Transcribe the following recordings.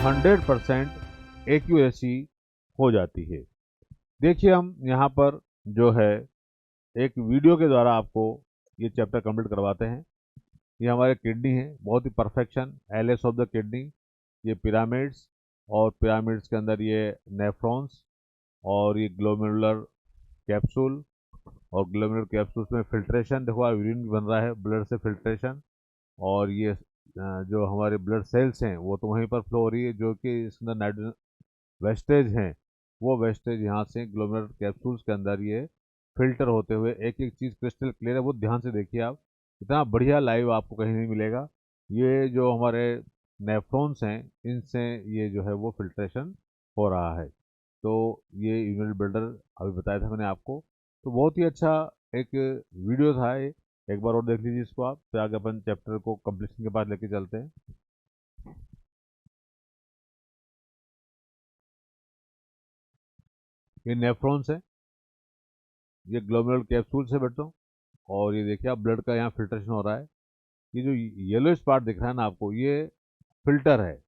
100% accuracy हो जाती है। देखिए हम यहाँ पर जो है एक वीडियो के द्वारा आपको ये चैप्टर कंप्लीट करवाते हैं। ये हमारे किडनी है, बहुत ही perfection, LS of the kidney, ये पिरामिड्स, और पिरामिड्स के अंदर ये नेफ्रॉन्स, और ये ग्लोमेरुलर कैप्सूल, और ग्लोमेरुलर कैप्सूल्स में फिल्ट्रेशन, देखो यूरिन भी बन रहा है ब्लड से फिल्ट्रेशन, और ये जो हमारे ब्लड सेल्स हैं वो तो वहीं पर फ्लो हो रही है, जो कि इसके अंदर नाइट्रोजन वेस्टेज हैं, वो वेस्टेज यहाँ से ग्लोमेरुलर कैप्सूल्स के अंदर ये फिल्टर होते हुए एक एक चीज़ क्रिस्टल क्लियर है, वो ध्यान से देखिए आप, इतना बढ़िया लाइव आपको कहीं नहीं मिलेगा। ये जो हमारे नेफ्रॉन्स हैं इनसे ये जो है वो फिल्ट्रेशन हो रहा है। तो ये यूनिट बिल्डर अभी बताया था मैंने आपको, तो बहुत ही अच्छा एक वीडियो था ये, एक बार और देख लीजिए इसको आप, फिर आगे अपन चैप्टर को कंप्लीशन के बाद लेके चलते हैं। ये नेफ्रॉन्स है, ये ग्लोमेरुलर कैप्सूल्स है बच्चों, और ये देखिए आप ब्लड का यहाँ फिल्ट्रेशन हो रहा है। ये जो येलोइश पार्ट दिख रहा है ना आपको, ये फिल्टर है।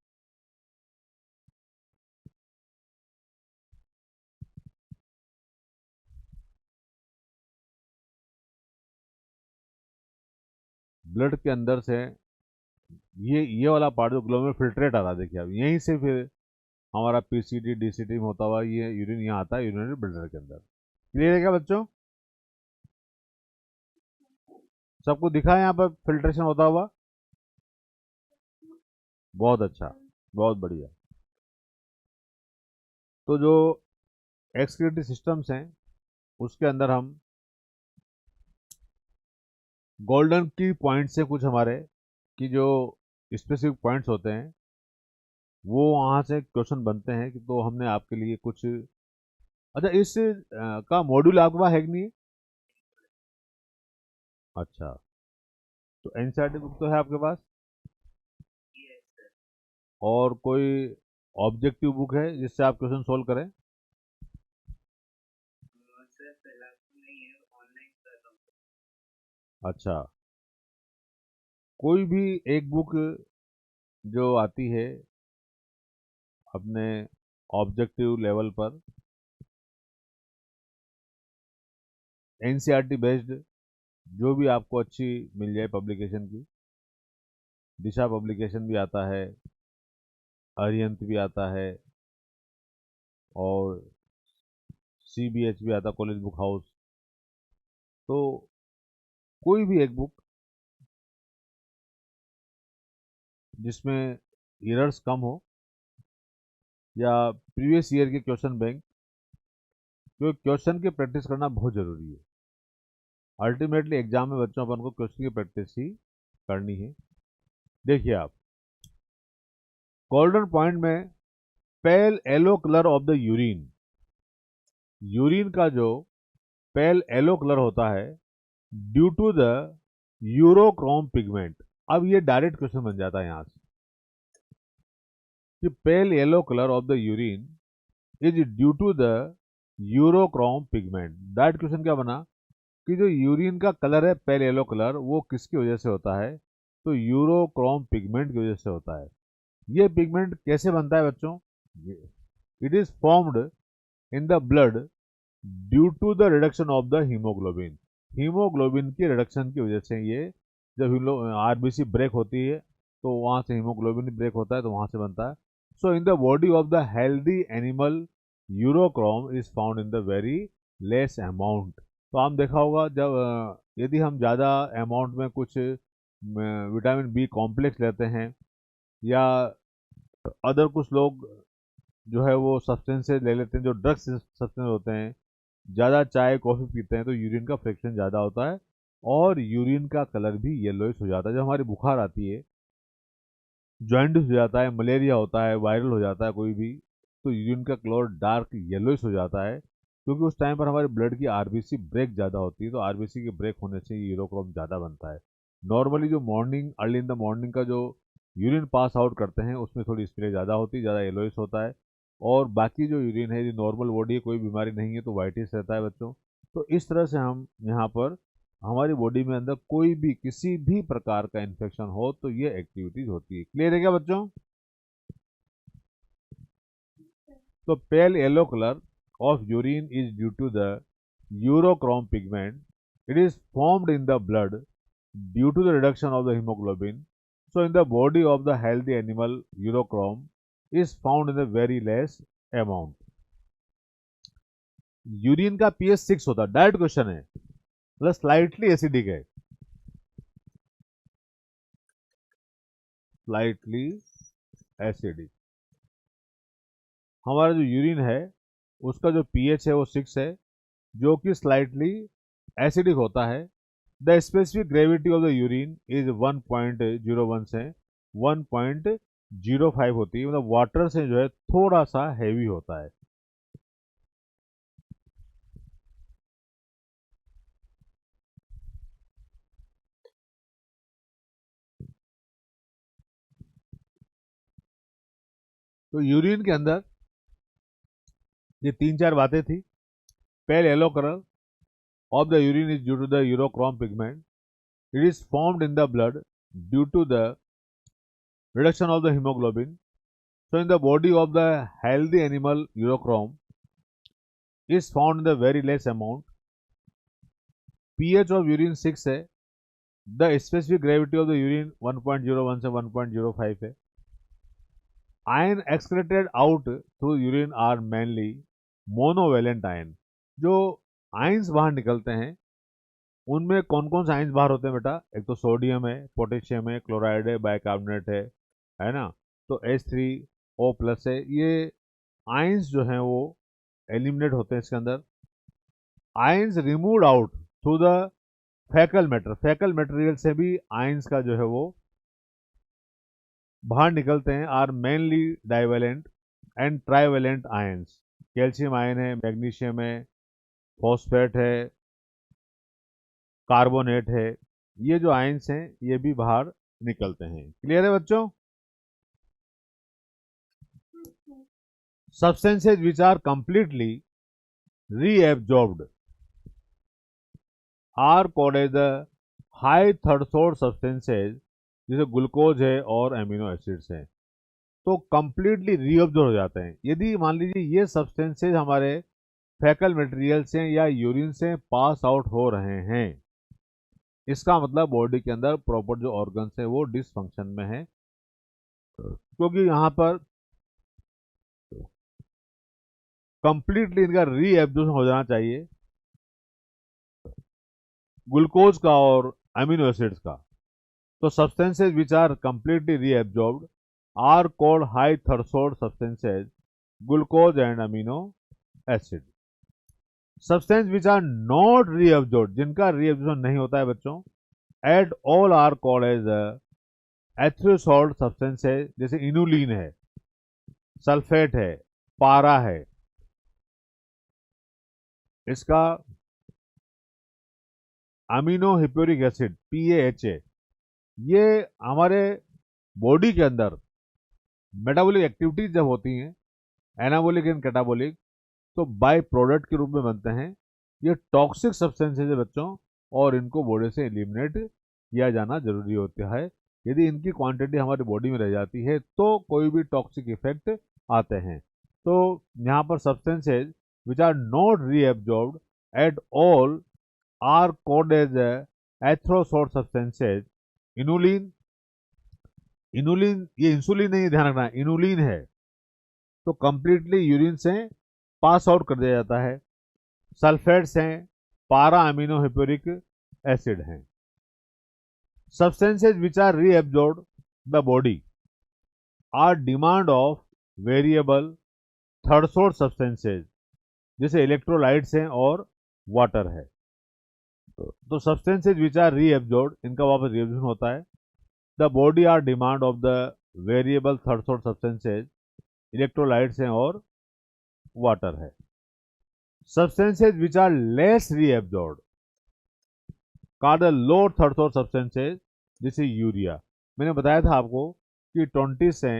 ब्लड के अंदर से ये वाला पार्ट जो ग्लोमेरुलर फिल्ट्रेट आ रहा है, देखिए आप यहीं से फिर हमारा पीसीडी डीसीटी में होता हुआ ये यूरिन यहाँ आता है यूरिनरी ब्लडर के अंदर। क्लियर है क्या बच्चों? सबको दिखा है यहाँ पर फिल्ट्रेशन होता हुआ? बहुत अच्छा, बहुत बढ़िया। तो जो एक्सक्रीटरी सिस्टम्स हैं उसके अंदर हम गोल्डन की पॉइंट से कुछ हमारे की जो स्पेसिफिक पॉइंट्स होते हैं वो वहाँ से क्वेश्चन बनते हैं कि, तो हमने आपके लिए कुछ, अच्छा इस का मॉड्यूल आपके पास है कि नहीं? अच्छा, तो एनसीईआरटी बुक तो है आपके पास, और कोई ऑब्जेक्टिव बुक है जिससे आप क्वेश्चन सोल्व करें? अच्छा, कोई भी एक बुक जो आती है अपने ऑब्जेक्टिव लेवल पर, एनसीईआरटी बेस्ड, जो भी आपको अच्छी मिल जाए पब्लिकेशन की, दिशा पब्लिकेशन भी आता है, अरिहंत भी आता है, और सीबीएच भी आता, कॉलेज बुक हाउस, तो कोई भी एक बुक जिसमें एरर्स कम हो, या प्रीवियस ईयर के क्वेश्चन बैंक, क्योंकि क्वेश्चन की प्रैक्टिस करना बहुत जरूरी है। अल्टीमेटली एग्जाम में बच्चों अपन को क्वेश्चन की प्रैक्टिस ही करनी है। देखिए आप, गोल्डन पॉइंट में pale yellow colour of the urine, urine का जो पेल येलो कलर होता है due to the urochrome pigment. अब ये डायरेक्ट क्वेश्चन बन जाता है यहां से कि pale yellow colour of the urine is due to the urochrome pigment. Direct question क्या बना कि जो यूरिन का कलर है पेल येलो कलर, वो किसकी वजह से होता है? तो यूरोक्रोम पिगमेंट की वजह से होता है। ये पिगमेंट कैसे बनता है बच्चों? It is formed in the blood due to the reduction of the haemoglobin. Haemoglobin की रिडक्शन की वजह से ये, जब आरबीसी ब्रेक होती है तो वहां से हीमोग्लोबिन ब्रेक होता है, तो वहां से बनता है। So in the body of the healthy animal urochrome is found in the very less amount. तो हम देखा होगा जब यदि हम ज़्यादा अमाउंट में कुछ विटामिन बी कॉम्प्लेक्स लेते हैं, या अदर कुछ लोग जो है वो सब्सटेंसेज ले लेते हैं, जो ड्रग्स सब्सटेंस होते हैं, ज़्यादा चाय कॉफ़ी पीते हैं, तो यूरिन का फ्रैक्शन ज़्यादा होता है, और यूरिन का कलर भी येलोइश हो जाता है। जब हमारी बुखार आती है, जॉइंटिस हो जाता है, मलेरिया होता है, वायरल हो जाता है कोई भी, तो यूरिन का कलर डार्क येलोइश हो जाता है, क्योंकि उस टाइम पर हमारे ब्लड की आरबीसी ब्रेक ज़्यादा होती है, तो आरबीसी के ब्रेक होने से यूरोक्रोम ज़्यादा बनता है। नॉर्मली जो morning early in the morning का जो यूरिन पास आउट करते हैं उसमें थोड़ी स्प्रे ज़्यादा होती है, ज़्यादा येलोइश होता है, और बाकी जो यूरिन है, यदि नॉर्मल बॉडी है, कोई बीमारी नहीं है, तो वाइटिश रहता है बच्चों। तो इस तरह से हम यहाँ पर हमारी बॉडी में अंदर कोई भी किसी भी प्रकार का इन्फेक्शन हो तो ये एक्टिविटीज होती है। क्लियर है क्या बच्चों? तो pale yellow color of urine is due to the urochrome pigment. It is formed in the blood due to the reduction of the hemoglobin. So in the body of the healthy animal, urochrome is found in a very less amount. Urine का pH 6 होता है, direct question है, मतलब slightly acidic है, slightly acidic. हमारा जो urine है उसका जो पीएच है वो 6 है, जो कि स्लाइटली एसिडिक होता है। The specific gravity of the urine is 1.01 से 1.05 होती है, मतलब वाटर से जो है थोड़ा सा हैवी होता है। तो यूरिन के अंदर ये 3-4 बातें थी। पेल yellow colour of the urine is due to the urochrome pigment. It is formed in the blood due to the reduction of the hemoglobin. So in the body of the healthy animal, urochrome is found in the very less amount. pH of urine 6 है, the specific gravity of the urine 1.01 से 1.05 है। Iron excreted out through urine are mainly monovalent ion. जो ions बाहर निकलते हैं उनमें कौन कौन से आयंस बाहर होते हैं बेटा? एक तो सोडियम है, पोटेशियम है, क्लोराइड है, बाइकार्बोनेट है ना। तो H3O+ है, ये आयंस जो हैं वो एलिमिनेट होते हैं इसके अंदर। Ions removed out through the फैकल मैटर, फैकल मटेरियल से भी आयंस का जो है वो बाहर निकलते हैं। Are mainly divalent and trivalent ions, calcium ion है, मैग्नीशियम है, फॉस्फेट है, कार्बोनेट है, ये जो आयंस हैं ये भी बाहर निकलते हैं। क्लियर है बच्चों? Substances which are completely reabsorbed are called as the high threshold substances, जैसे ग्लूकोज है और एमिनो एसिड्स हैं, तो कंप्लीटली रीअब्जॉर्ब हो जाते हैं। यदि मान लीजिए ये सब्सटेंसेज हमारे फैकल मटेरियल से या यूरिन से पास आउट हो रहे हैं, इसका मतलब बॉडी के अंदर प्रॉपर जो ऑर्गन्स है वो डिसफंक्शन में है, क्योंकि यहाँ पर कंप्लीटली इनका रीएब्जॉर्प्शन हो जाना चाहिए ग्लूकोज का और अमीनो एसिड्स का। तो substances which are completely reabsorbed are called high threshold substances, glucose and amino acid. Substance which are not reabsorbed, जिनका रीअब्जॉर्प्शन नहीं होता है बच्चों, at all are called as athreshold substances, जैसे इनुलिन है, सल्फेट है, पारा है, इसका अमीनो हिप्योरिक एसिड PAHA, ये हमारे बॉडी के अंदर मेटाबॉलिक एक्टिविटीज जब होती हैं, एनाबॉलिक एंड कैटाबॉलिक, तो बाय प्रोडक्ट के रूप में बनते हैं। ये टॉक्सिक सब्सटेंसेज है बच्चों, और इनको बॉडी से एलिमिनेट किया जाना जरूरी होता है। यदि इनकी क्वांटिटी हमारी बॉडी में रह जाती है तो कोई भी टॉक्सिक इफेक्ट आते हैं। तो यहाँ पर substances which are not reabsorbed at all are called as athreshold substances. Inulin, inulin ये इंसुलिन नहीं, ध्यान रखना, इनुलिन है, तो कंप्लीटली यूरिन से पास आउट कर दिया जाता है। सल्फेट्स हैं, पारा अमीनो हिप्योरिक एसिड हैं। Substances which are reabsorbed the body are demand of variable threshold substances, जैसे इलेक्ट्रोलाइट्स हैं और वाटर है। तो सब्सटेंसेज विच आर रीएब्जॉर्ब्ड, इनका वापस रीएब्जॉर्प्शन होता है। The body are demand of the variable threshold substances, electrolytes हैं और वाटर है। Substances which are less reabsorbed called low threshold substances, जैसे यूरिया। मैंने बताया था आपको कि 20 से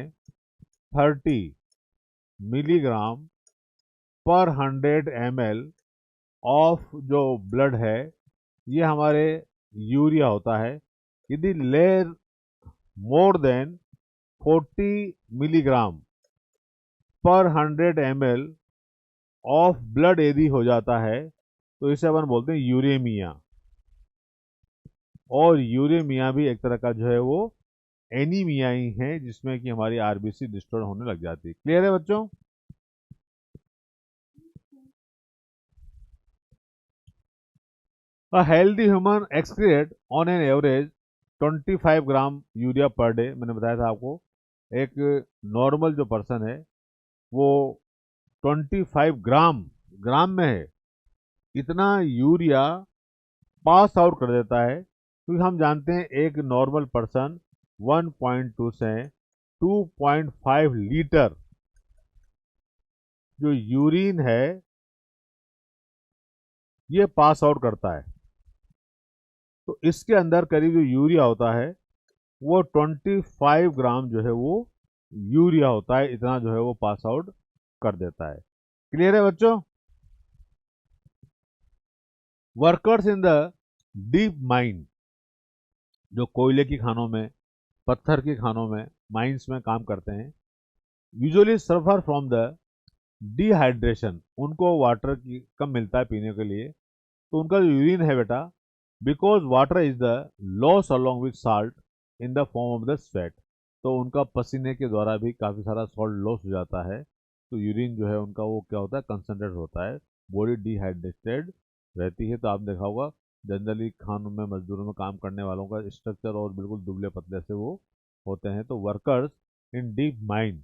30 मिलीग्राम पर 100 ml ऑफ जो ब्लड है ये हमारे यूरिया होता है। यदि लेर मोर देन 40 मिलीग्राम पर 100 ml ऑफ ब्लड यदि हो जाता है तो इसे अपन बोलते हैं यूरेमिया। और यूरेमिया भी एक तरह का जो है वो एनीमिया ही है, जिसमें कि हमारी आरबीसी डिस्ट्रॉय होने लग जाती है। क्लियर है बच्चों? A healthy human excrete on an average 25 gram urea per day. मैंने बताया था आपको, एक नॉर्मल जो पर्सन है वो 25 ग्राम, ग्राम में है, इतना यूरिया पास आउट कर देता है। क्योंकि हम जानते हैं एक नॉर्मल पर्सन 1.2 से 2.5 लीटर जो यूरिन है ये पास आउट करता है। तो इसके अंदर करीब जो यूरिया होता है वो 25 ग्राम जो है वो यूरिया होता है, इतना जो है वो पास आउट कर देता है। क्लियर है बच्चों? Workers in the deep mine, जो कोयले की खानों में, पत्थर की खानों में, माइंस में काम करते हैं, usually suffer from the dehydration. उनको वाटर की कम मिलता है पीने के लिए, तो उनका जो यूरिन है बेटा, because water is the loss along with salt in the form of the sweat, तो उनका पसीने के द्वारा भी काफ़ी सारा सॉल्ट लॉस हो जाता है। तो यूरिन जो है उनका वो क्या होता है, कंसनट्रेट होता है, बॉडी डिहाइड्रेटेड रहती है। तो आपने देखा होगा जनरली खानों में, मजदूरों में काम करने वालों का स्ट्रक्चर और बिल्कुल दुबले पतले से वो होते हैं। तो workers in deep mine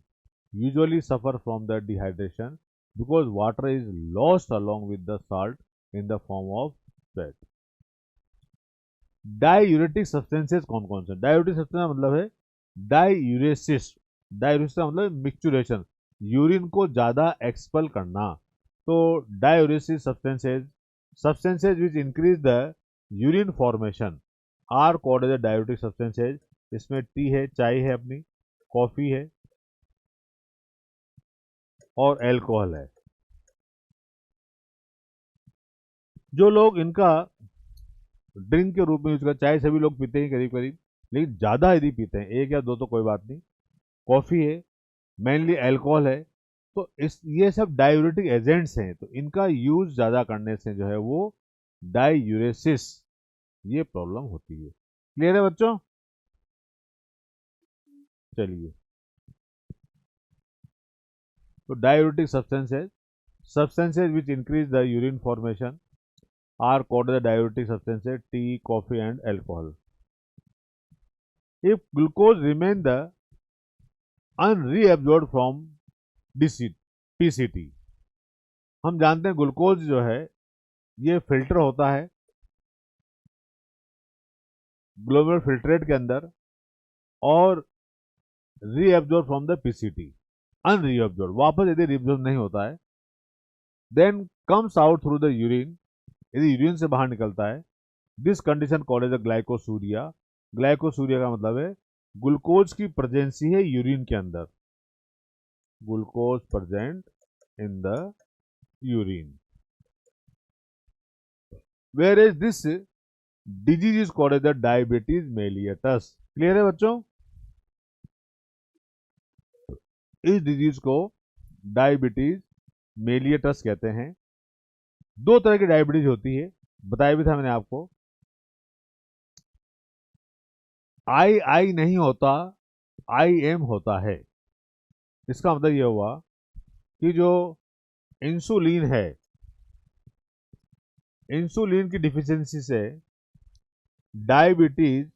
usually suffer from the dehydration because water is lost along with the salt in the form of sweat. Diuretic substances कौन कौन से? डायूरेटिक सब्सटेंस का मतलब है डायूरेसिस। डायूरेसिस का मतलब मिक्सचुरेशन, यूरिन को ज्यादा एक्सपल करना। तो diuresis substances, substances which increase the urine formation are called as diuretic substances. इसमें टी है, चाय है अपनी, कॉफी है और एल्कोहल है। जो लोग इनका ड्रिंक के रूप में यूज करते, चाय सभी लोग पीते हैं करीब करीब, लेकिन ज़्यादा यदि पीते हैं, एक या दो तो कोई बात नहीं, कॉफ़ी है, मेनली एल्कोहल है, तो इस ये सब डायूरेटिक एजेंट्स हैं। तो इनका यूज ज़्यादा करने से जो है वो डायूरेसिस, ये प्रॉब्लम होती है। क्लियर है बच्चों? चलिए, तो diuretic substances which increase the urine formation are called the diuretic substances tea, coffee and alcohol. If glucose remain the unreabsorbed from PCT, हम जानते हैं ग्लूकोज जो है ये फिल्टर होता है ग्लोमेरुलर फिल्ट्रेट के अंदर और reabsorb from the PCT, unreabsorb, वापस यदि रीएब्जॉर्ब नहीं होता है, then comes out through the urine, यदि यूरिन से बाहर निकलता है, this condition called as glycosuria. Glycosuria का मतलब है ग्लूकोज की प्रेजेंसी है यूरिन के अंदर, glucose present in the urine, where is this disease is called as the diabetes mellitus. Clear है बच्चों? इस डिजीज को डायबिटीज मेलियटस कहते हैं। दो तरह की डायबिटीज होती है, बताया भी था मैंने आपको। आई आई नहीं होता, आई एम होता है। इसका मतलब यह हुआ कि जो इंसुलिन है, इंसुलिन की डिफिशियंसी से डायबिटीज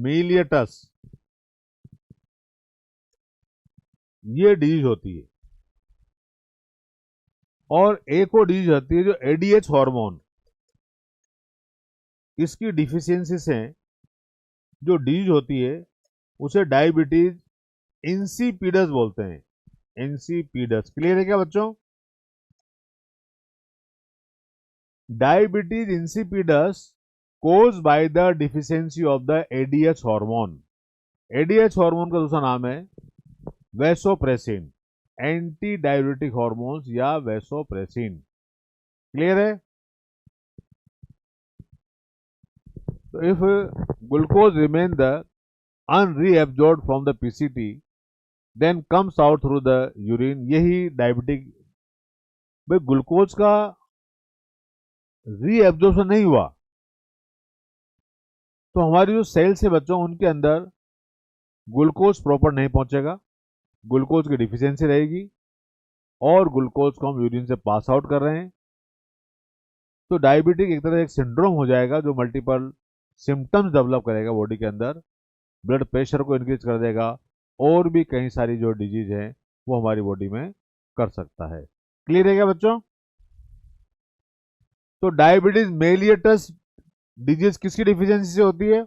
मेलियटस ये डिजीज होती है। और एक और डिजीज होती है जो एडीएच हार्मोन, इसकी डिफिशियंसी से जो डिजीज होती है उसे डायबिटीज इंसिपिडस बोलते हैं, इंसिपिडस। क्लियर है क्या बच्चों? Diabetes insipidus cause by the deficiency of the ADH hormone. ADH hormone का दूसरा नाम है वैसोप्रेसिन, एंटी डायबिटिक हार्मोन्स या वैसोप्रेसिन। क्लियर है? तो if glucose remain the unreabsorbed from the PCT, then comes out through the urine. यही diabetic, भाई glucose का रीएब्जॉर्प्शन नहीं हुआ तो हमारी जो सेल्स है बच्चों, उनके अंदर ग्लूकोज प्रॉपर नहीं पहुंचेगा, ग्लूकोज की डिफिशियंसी रहेगी और ग्लूकोज को हम यूरिन से पास आउट कर रहे हैं। तो डायबिटिक एक तरह से एक सिंड्रोम हो जाएगा जो मल्टीपल सिम्टम्स डेवलप करेगा बॉडी के अंदर, ब्लड प्रेशर को इंक्रीज कर देगा और भी कई सारी जो डिजीज है वो हमारी बॉडी में कर सकता है। क्लियर है क्या बच्चों? तो डायबिटीज मेलियटस डिजीज किसकी डिफिशियंसी से होती है?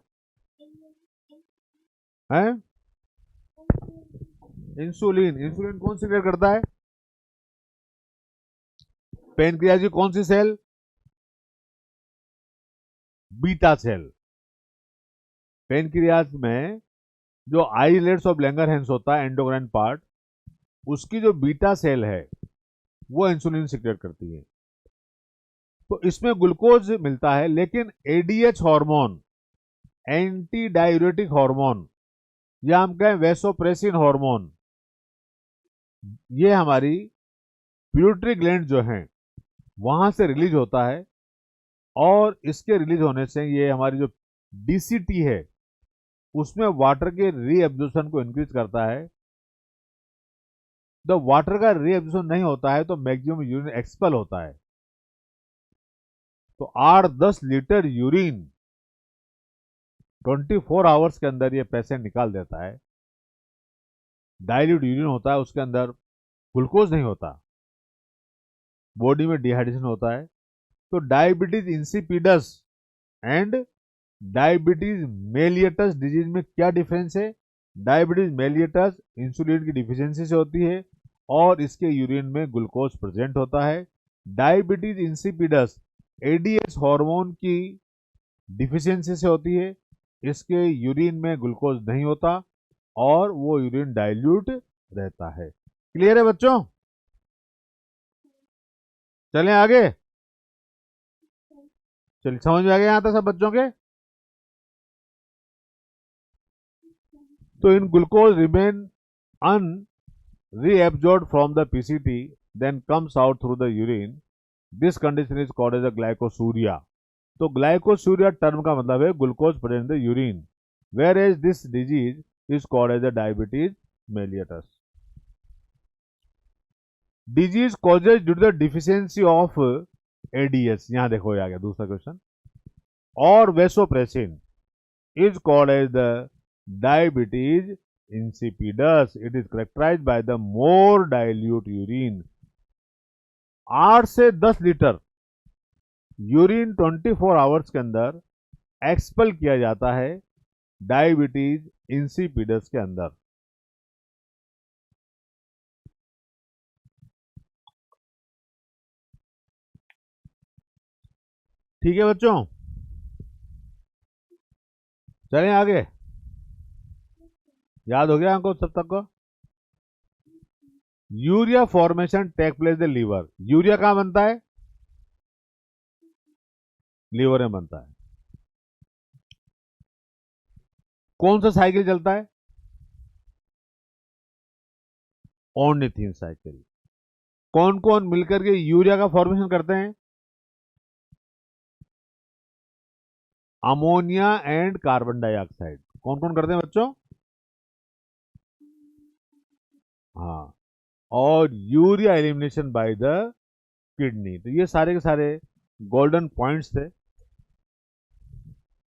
इंसुलिन। इंसुलिन कौन सीक्रेट करता है? पेनक्रियाज की कौन सी सेल? Beta cell. पेनक्रियाज में जो आइलेट्स ऑफ लैंगरहैंस होता है, एंडोक्राइन पार्ट, उसकी जो बीटा सेल है वो इंसुलिन सीक्रेट करती है। तो इसमें ग्लूकोज मिलता है, लेकिन ADH hormone, anti diuretic hormone, या हम कहें वेसोप्रेसिन हार्मोन, ये हमारी पिट्यूटरी ग्लैंड जो है वहां से रिलीज होता है और इसके रिलीज होने से ये हमारी जो डीसीटी है उसमें वाटर के रीएब्जॉर्प्शन को इंक्रीज करता है। जब वाटर का रीएब्जॉर्प्शन नहीं होता है तो मैक्सिमम यूरिन एक्सपेल होता है। तो 8-10 लीटर यूरिन 24 आवर्स के अंदर ये पेशेंट निकाल देता है। डाइल्यूट यूरिन होता है, उसके अंदर ग्लूकोज नहीं होता, बॉडी में डिहाइड्रेशन होता है। तो diabetes insipidus and diabetes mellitus disease में क्या डिफरेंस है? डायबिटीज मेलियटस इंसुलिन की डिफिशियंसी से होती है और इसके यूरिन में ग्लूकोज प्रेजेंट होता है। डायबिटीज इंसिपिडस एडीएच हार्मोन की डिफिशियंसी से होती है, इसके यूरिन में ग्लूकोज नहीं होता और वो यूरिन डाइल्यूट रहता है। क्लियर है बच्चों? चलें आगे। चलिए, समझ में आ गया यहां तक सब बच्चों के? तो in glucose remain unreabsorbed from the PCT, then comes out through the urine. This condition is called as a glycosuria. तो ग्लाइकोसूरिया टर्म का मतलब है glucose present in the urine, where as this disease is called as the diabetes mellitus. Disease causes due to the deficiency of ADH, यहां देखो आ गया दूसरा question, और vasopressin is called as the diabetes insipidus. It is characterized by the more dilute urine. 8 से 10 litre urine 24 hours के अंदर expel किया जाता है डायबिटीज इंसिपिडस के अंदर। ठीक है बच्चों? चलें आगे। याद हो गया हमको सब तक को? Urea formation take place the liver. Urea कहां बनता है? लीवर में बनता है। कौन सा साइकिल चलता है? Ornithine cycle. कौन कौन मिलकर के यूरिया का फॉर्मेशन करते हैं? Ammonia and carbon dioxide. कौन कौन करते हैं बच्चों? हाँ, और urea elimination by the kidney. तो ये सारे के सारे गोल्डन पॉइंट्स थे।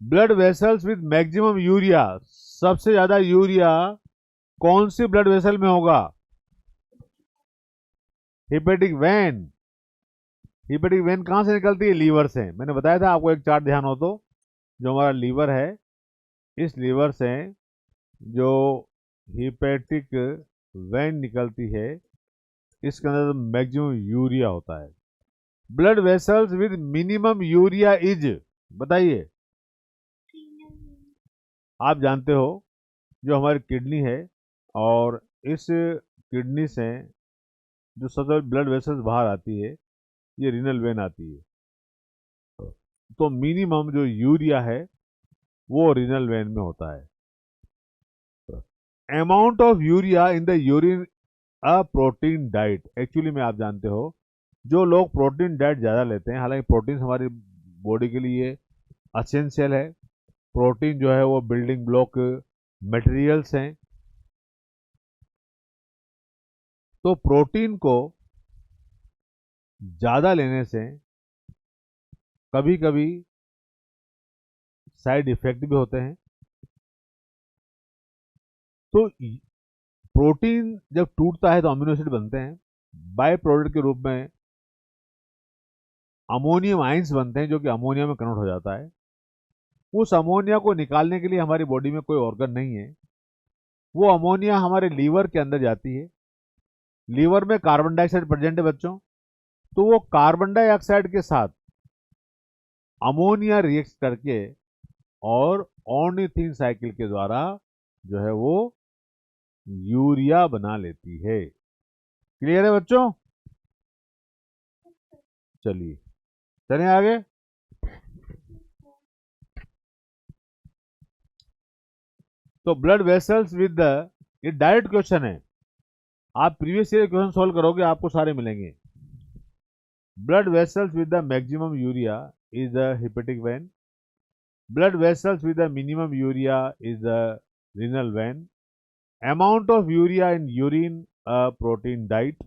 Blood vessels with maximum urea, सबसे ज्यादा यूरिया कौन सी ब्लड वेसल में होगा? Hepatic when. हिपेटिक वेन कहां से निकलती है? लीवर से। मैंने बताया था आपको, एक चार्ट ध्यान हो तो, जो हमारा लीवर है, इस लीवर से जो हिपेटिक वेन निकलती है इसके अंदर मैक्सिमम यूरिया होता है। Blood vessels with minimum urea is, बताइए। आप जानते हो जो हमारी किडनी है, और इस किडनी से जो सबसे ब्लड वेसल्स बाहर आती है ये रीनल वेन आती है। तो मिनिमम जो यूरिया है वो रीनल वेन में होता है। Amount of urea in the urine a protein diet. Actually में आप जानते हो जो लोग प्रोटीन डाइट ज़्यादा लेते हैं, हालांकि प्रोटीन हमारी बॉडी के लिए असेंशियल है, प्रोटीन जो है वो बिल्डिंग ब्लॉक मटेरियल्स हैं, तो प्रोटीन को ज़्यादा लेने से कभी कभी साइड इफेक्ट भी होते हैं। तो प्रोटीन जब टूटता है तो अमीनो एसिड बनते हैं, बाय प्रोडक्ट के रूप में अमोनियम आयंस बनते हैं जो कि अमोनिया में कन्वर्ट हो जाता है। उस अमोनिया को निकालने के लिए हमारी बॉडी में कोई ऑर्गन नहीं है, वो अमोनिया हमारे लीवर के अंदर जाती है। लीवर में कार्बन डाइऑक्साइड प्रेजेंट है बच्चों, तो वो कार्बन डाइऑक्साइड के साथ अमोनिया रिएक्ट करके और ऑर्निथिन साइकिल के द्वारा जो है वो यूरिया बना लेती है। क्लियर है बच्चों? चलिए चलें आगे। तो ब्लड वेसल्स विद द, ये डायरेक्ट क्वेश्चन है, आप प्रीवियस ईयर क्वेश्चन सॉल्व करोगे आपको सारे मिलेंगे। Blood vessels with the maximum urea is the hepatic when, blood vessels with the minimum urea is the renal vein, amount of urea in urine a protein diet,